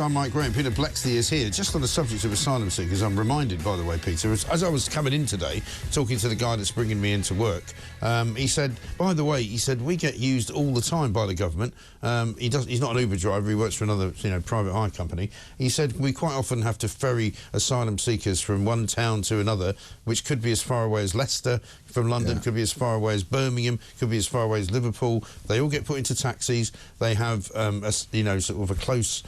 I'm Mike Graham. Peter Blexley is here. Just on the subject of asylum seekers, I'm reminded, by the way, Peter, as I was coming in today, talking to the guy that's bringing me into work, he said, by the way, he said, we get used all the time by the government. He's not an Uber driver, he works for another, private hire company. He said, we quite often have to ferry asylum seekers from one town to another, which could be as far away as Leicester from London, could be as far away as Birmingham, could be as far away as Liverpool. They all get put into taxis. They have, sort of a close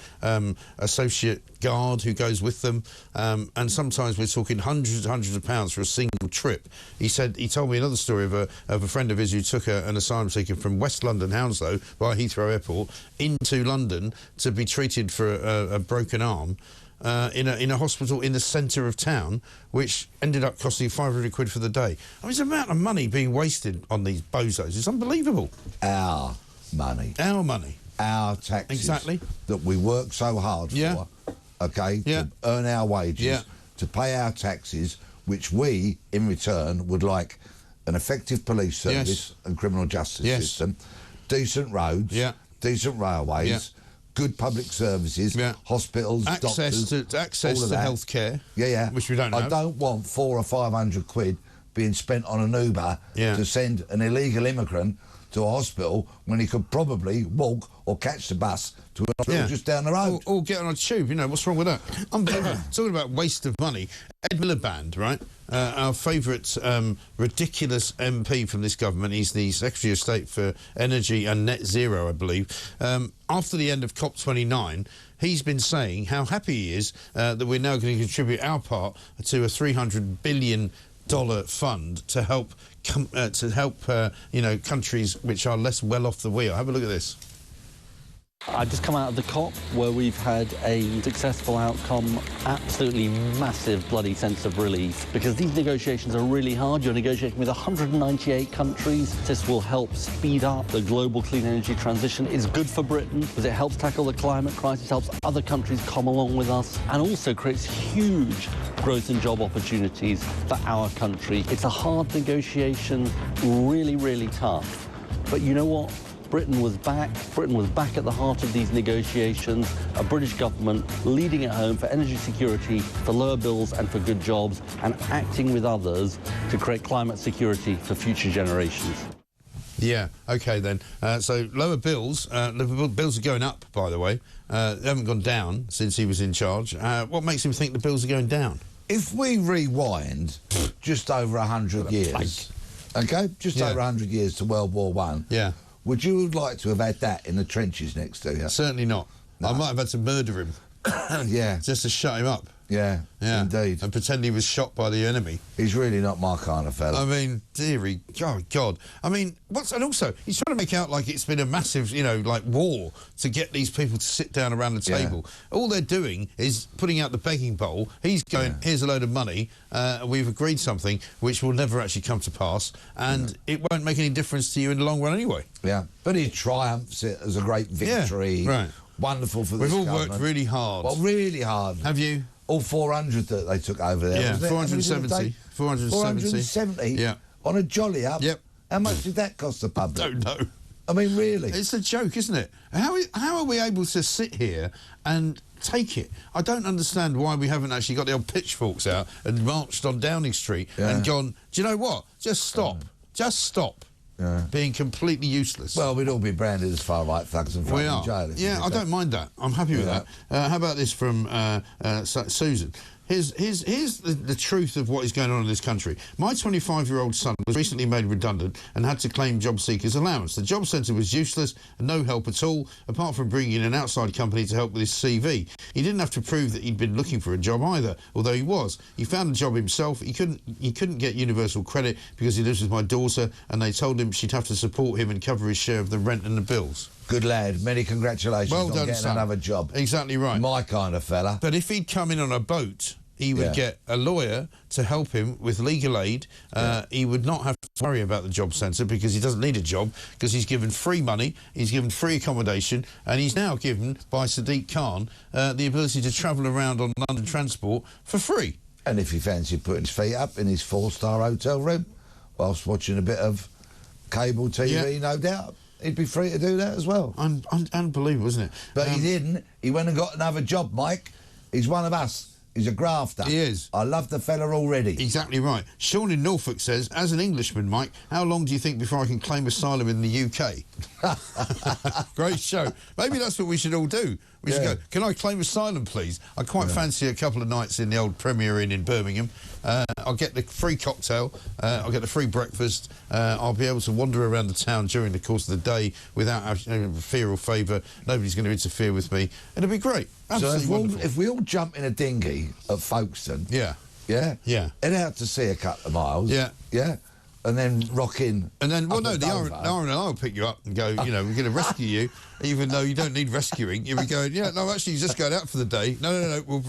associate guard who goes with them, and sometimes we're talking hundreds of pounds for a single trip. He told me another story of a friend of his who took an asylum seeker from West London, Hounslow, via Heathrow Airport, into London to be treated for a broken arm. In a hospital in the centre of town, which ended up costing 500 quid for the day. I mean, the amount of money being wasted on these bozos is unbelievable. Our money. Our money. Our taxes. Exactly. That we work so hard for, OK, to earn our wages, to pay our taxes, which we, in return, would like an effective police service and criminal justice system, decent roads, decent railways, good public services, hospitals, doctors, access to health care, which we don't have. I don't want 400 or 500 quid being spent on an Uber to send an illegal immigrant to a hospital when he could probably walk or catch the bus to a hospital just down the road. Or get on a tube, what's wrong with that? Unbelievable. Talking about waste of money, Ed Miliband, right, our favourite ridiculous MP from this government, he's the Secretary of State for Energy and Net Zero, I believe. After the end of COP29, he's been saying how happy he is that we're now going to contribute our part to a $300 billion fund to help countries which are less well off the wheel. Have a look at this. I've just come out of the COP where we've had a successful outcome, absolutely massive bloody sense of relief, because these negotiations are really hard. You're negotiating with 198 countries. This will help speed up the global clean energy transition. It's good for Britain because it helps tackle the climate crisis, helps other countries come along with us, and also creates huge growth and job opportunities for our country. It's a hard negotiation, really, really tough. But you know what? Britain was back at the heart of these negotiations, a British government leading at home for energy security, for lower bills and for good jobs, and acting with others to create climate security for future generations. Yeah, OK then. So lower bills, bills are going up, by the way. They haven't gone down since he was in charge. What makes him think the bills are going down? If we rewind just over 100 years, OK, just over 100 years to World War I, would you like to have had that in the trenches next to you? Certainly not. No. I might have had to murder him. Just to shut him up. Yeah, indeed. And pretend he was shot by the enemy. He's really not my kind of fella. I mean, dearie, God. I mean, and also, he's trying to make out like it's been a massive, war to get these people to sit down around the table. All they're doing is putting out the begging bowl. He's going, here's a load of money, we've agreed something which will never actually come to pass, and it won't make any difference to you in the long run anyway. Yeah, but he triumphs it as a great victory. Yeah, right. Wonderful for this government. We've all worked really hard. Well, really hard. Have you? All 400 that they took over there. Yeah, 470. 470 on a jolly up. Yep. How much did that cost the public? Don't know. I mean, really. It's a joke, isn't it? How are we able to sit here and take it? I don't understand why we haven't actually got the old pitchforks out and marched on Downing Street and gone, do you know what? Just stop. Just stop. Being completely useless. Well, we'd all be branded as far-right thugs and thrown in jail. Yeah, I don't mind that. I'm happy with that. How about this from Susan? Here's the truth of what is going on in this country. My 25-year-old son was recently made redundant and had to claim job seekers allowance. The job centre was useless and no help at all, apart from bringing in an outside company to help with his CV. He didn't have to prove that he'd been looking for a job either, although he was. He found a job himself. He couldn't get universal credit because he lives with my daughter, and they told him she'd have to support him and cover his share of the rent and the bills. Good lad. Many congratulations on getting another job. Exactly right. My kind of fella. But if he'd come in on a boat, he would get a lawyer to help him with legal aid. He would not have to worry about the job centre because he doesn't need a job, because he's given free money, he's given free accommodation, and he's now given, by Sadiq Khan, the ability to travel around on London transport for free. And if he fancied putting his feet up in his 4-star hotel room whilst watching a bit of cable TV, no doubt, he'd be free to do that as well. Unbelievable, isn't it? But he didn't. He went and got another job, Mike. He's one of us. He's a grafter. He is. I love the fella already. Exactly right. Sean in Norfolk says, as an Englishman, Mike, how long do you think before I can claim asylum in the UK? Great show. Maybe that's what we should all do. We should go, can I claim asylum, please? I quite fancy a couple of nights in the old Premier Inn in Birmingham. I'll get the free cocktail. I'll get the free breakfast. I'll be able to wander around the town during the course of the day without fear or favour. Nobody's going to interfere with me. It'll be great. Absolutely so if we all jump in a dinghy at Folkestone... Yeah. Head out to sea a couple of miles. Yeah. And then rock in. And then, well, no, the R and I will pick you up and go, you know, we're going to rescue you, even though you don't need rescuing. You'll be going, yeah, no, actually, you're just going out for the day. No, we'll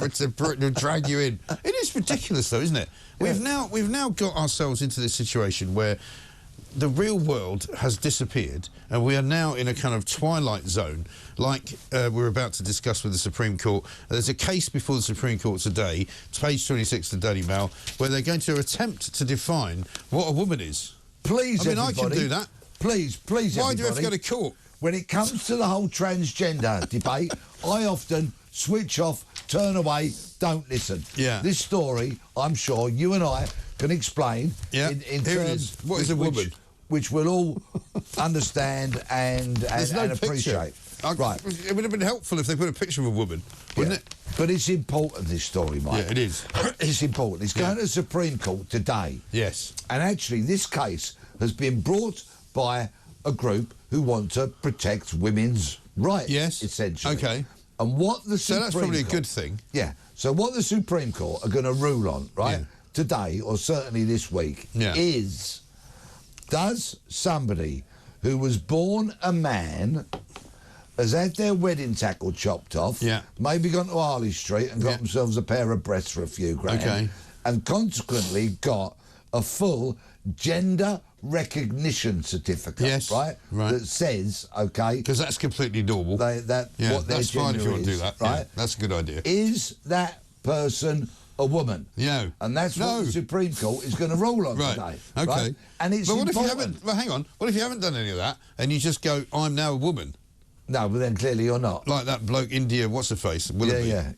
drag you in. It is ridiculous, though, isn't it? Yeah. We've now got ourselves into this situation where the real world has disappeared and we are now in a kind of twilight zone like we're about to discuss with the Supreme Court. There's a case before the Supreme Court today, page 26 of the Daily Mail, where they're going to attempt to define what a woman is. Please, I can do that. Please, Why do you have to go to court? When it comes to the whole transgender debate, I often switch off, turn away, don't listen. Yeah. This story, I'm sure you and I can explain in terms... What is a woman? Which we'll all understand and appreciate. Right. It would have been helpful if they put a picture of a woman, wouldn't it? But it's important, this story, Mike. Yeah, it is. It's important. It's going to the Supreme Court today. Yes. And actually, this case has been brought by a group who want to protect women's rights, essentially. OK. And what the Supreme Court... So that's probably a good thing. Yeah. So what the Supreme Court are going to rule on, today, or certainly this week, is... Does somebody who was born a man, has had their wedding tackle chopped off, maybe gone to Harley Street and got themselves a pair of breasts for a few grand, and consequently got a full gender recognition certificate, right? That says, OK... Because that's completely normal. What their that's fine if you want to do that. Right? Yeah, that's a good idea. Is that person... a woman. Yeah. And that's what the Supreme Court is going to rule on today. OK. Right? And it's But what important. if you haven't... Well, hang on. What if you haven't done any of that and you just go, I'm now a woman? No, but then clearly you're not. Like that bloke, India, what's-her-face? Yeah.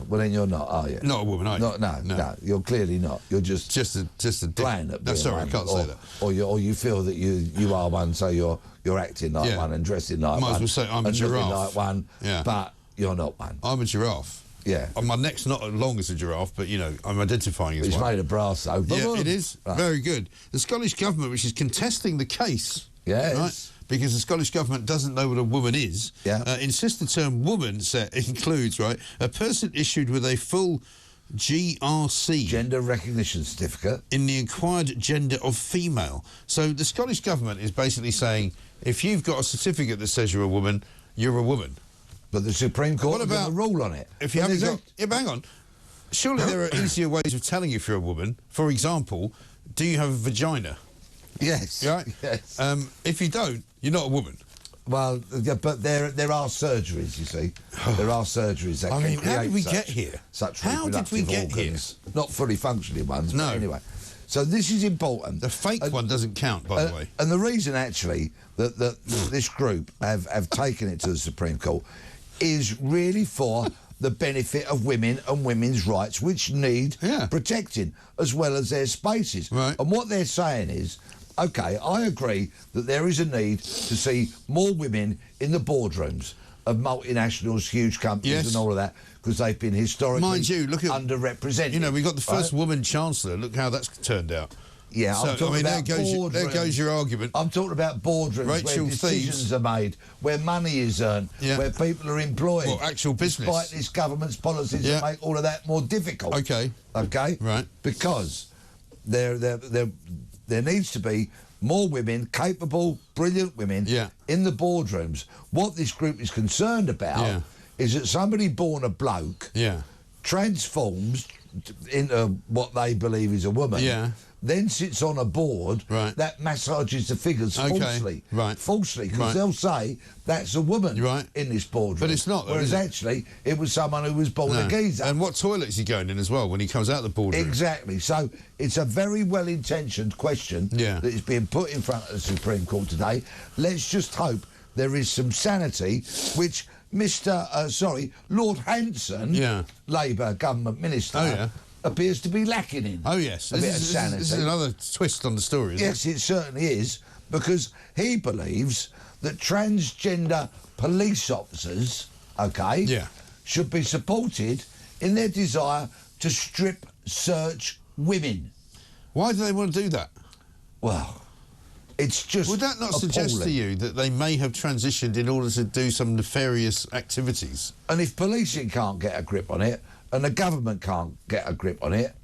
Well, then you're not, are you? Not a woman, are you? No, you're clearly not. You're just a dick. Playing at No, sorry, I can't say that. Or you feel that you are one, so you're acting like one and dressing like one. Might as well say I'm a giraffe. Like one, but you're not one. I'm a giraffe. Yeah. My neck's not as long as a giraffe, but, you know, I'm identifying as one. It's made of brass, though. Yeah, it is. Right. Very good. The Scottish Government, which is contesting the case... Yes. Right, because the Scottish Government doesn't know what a woman is, insists the term woman includes, a person issued with a full GRC... Gender Recognition Certificate. ...in the acquired gender of female. So the Scottish Government is basically saying, if you've got a certificate that says you're a woman, you're a woman. But the Supreme Court is going to rule on it. If you haven't got... Yeah, but hang on. Surely there are easier ways of telling if you're a woman. For example, do you have a vagina? Yes. Right? Yes. If you don't, you're not a woman. Well, but there are surgeries, you see. There are surgeries that can create how did we get here? How did we get organs. Here? Not fully functioning ones, but anyway. So this is important. The fake one doesn't count, by the way. And the reason, actually, that this group have taken it to the Supreme Court is really for the benefit of women and women's rights, which need protecting, as well as their spaces. Right. And what they're saying is, OK, I agree that there is a need to see more women in the boardrooms of multinationals, huge companies and all of that, because they've been historically underrepresented. You know, we got the first woman chancellor. Look how that's turned out. Yeah, so, I'm talking about boardrooms. There goes your argument. I'm talking about boardrooms where decisions are made, where money is earned, where people are employed. Well, actual business. Despite this government's policies that make all of that more difficult. OK. OK? Right. Because there needs to be more women, capable, brilliant women, in the boardrooms. What this group is concerned about is that somebody born a bloke transforms into what they believe is a woman, then sits on a board that massages the figures falsely. Falsely, because they'll say that's a woman in this boardroom. But it's not, though, whereas actually it was someone who was born a geezer. And what toilet is he going in as well when he comes out of the boardroom? Exactly. So it's a very well-intentioned question that is being put in front of the Supreme Court today. Let's just hope there is some sanity, which Lord Hanson, Labour government minister, appears to be lacking in. Oh, yes. A bit of sanity. This is another twist on the story, isn't it? Yes, it certainly is, because he believes that transgender police officers, should be supported in their desire to strip search women. Why do they want to do that? Well, it's just would that not suggest to you that they may have transitioned in order to do some nefarious activities? And if policing can't get a grip on it, and the government can't get a grip on it...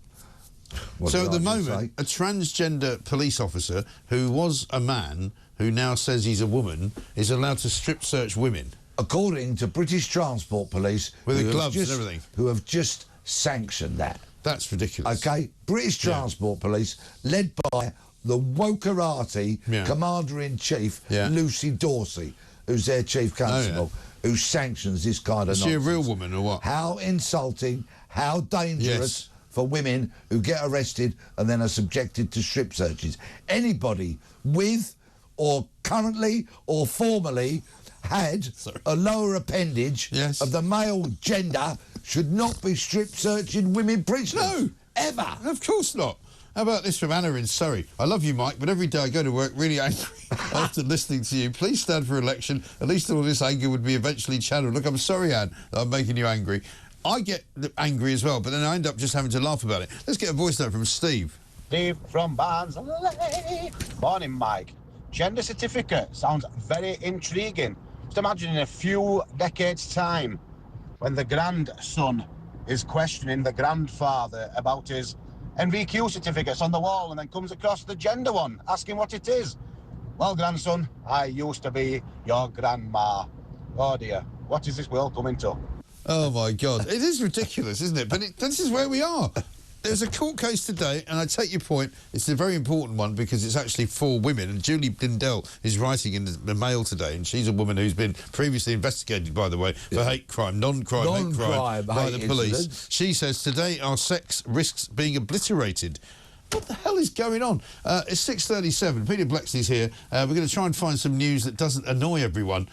So at the moment, a transgender police officer who was a man, who now says he's a woman, is allowed to strip search women? According to British Transport Police... With the gloves and everything? Who have just sanctioned that. That's ridiculous. OK? British Transport Police, led by the Wokerati Commander-in-Chief, Lucy Dorsey, who's their Chief Constable, who sanctions this kind of nonsense. Is she a real woman or what? How insulting, how dangerous for women who get arrested and then are subjected to strip searches. Anybody with or currently or formerly had a lower appendage of the male gender should not be strip searching women prisoners. No. Ever. Of course not. How about this from Anna in Surrey? I love you, Mike, but every day I go to work really angry after listening to you. Please stand for election. At least all this anger would be eventually channeled. Look, I'm sorry, Anne, that I'm making you angry. I get angry as well, but then I end up just having to laugh about it. Let's get a voice note from Steve. Steve from Barnsley. Morning, Mike. Gender certificate sounds very intriguing. Just imagine in a few decades' time when the grandson is questioning the grandfather about his NVQ certificates on the wall and then comes across the gender one, asking what it is. Well, grandson, I used to be your grandma. Oh, dear. What is this world coming to? Oh, my God. It is ridiculous, isn't it? But this is where we are. There's a court case today, and I take your point. It's a very important one because it's actually for women. And Julie Dindell is writing in the Mail today, and she's a woman who's been previously investigated, by the way, for hate crime, non-crime hate crime by the police. She says, today our sex risks being obliterated. What the hell is going on? It's 6:37. Peter Blexley's here. We're going to try and find some news that doesn't annoy everyone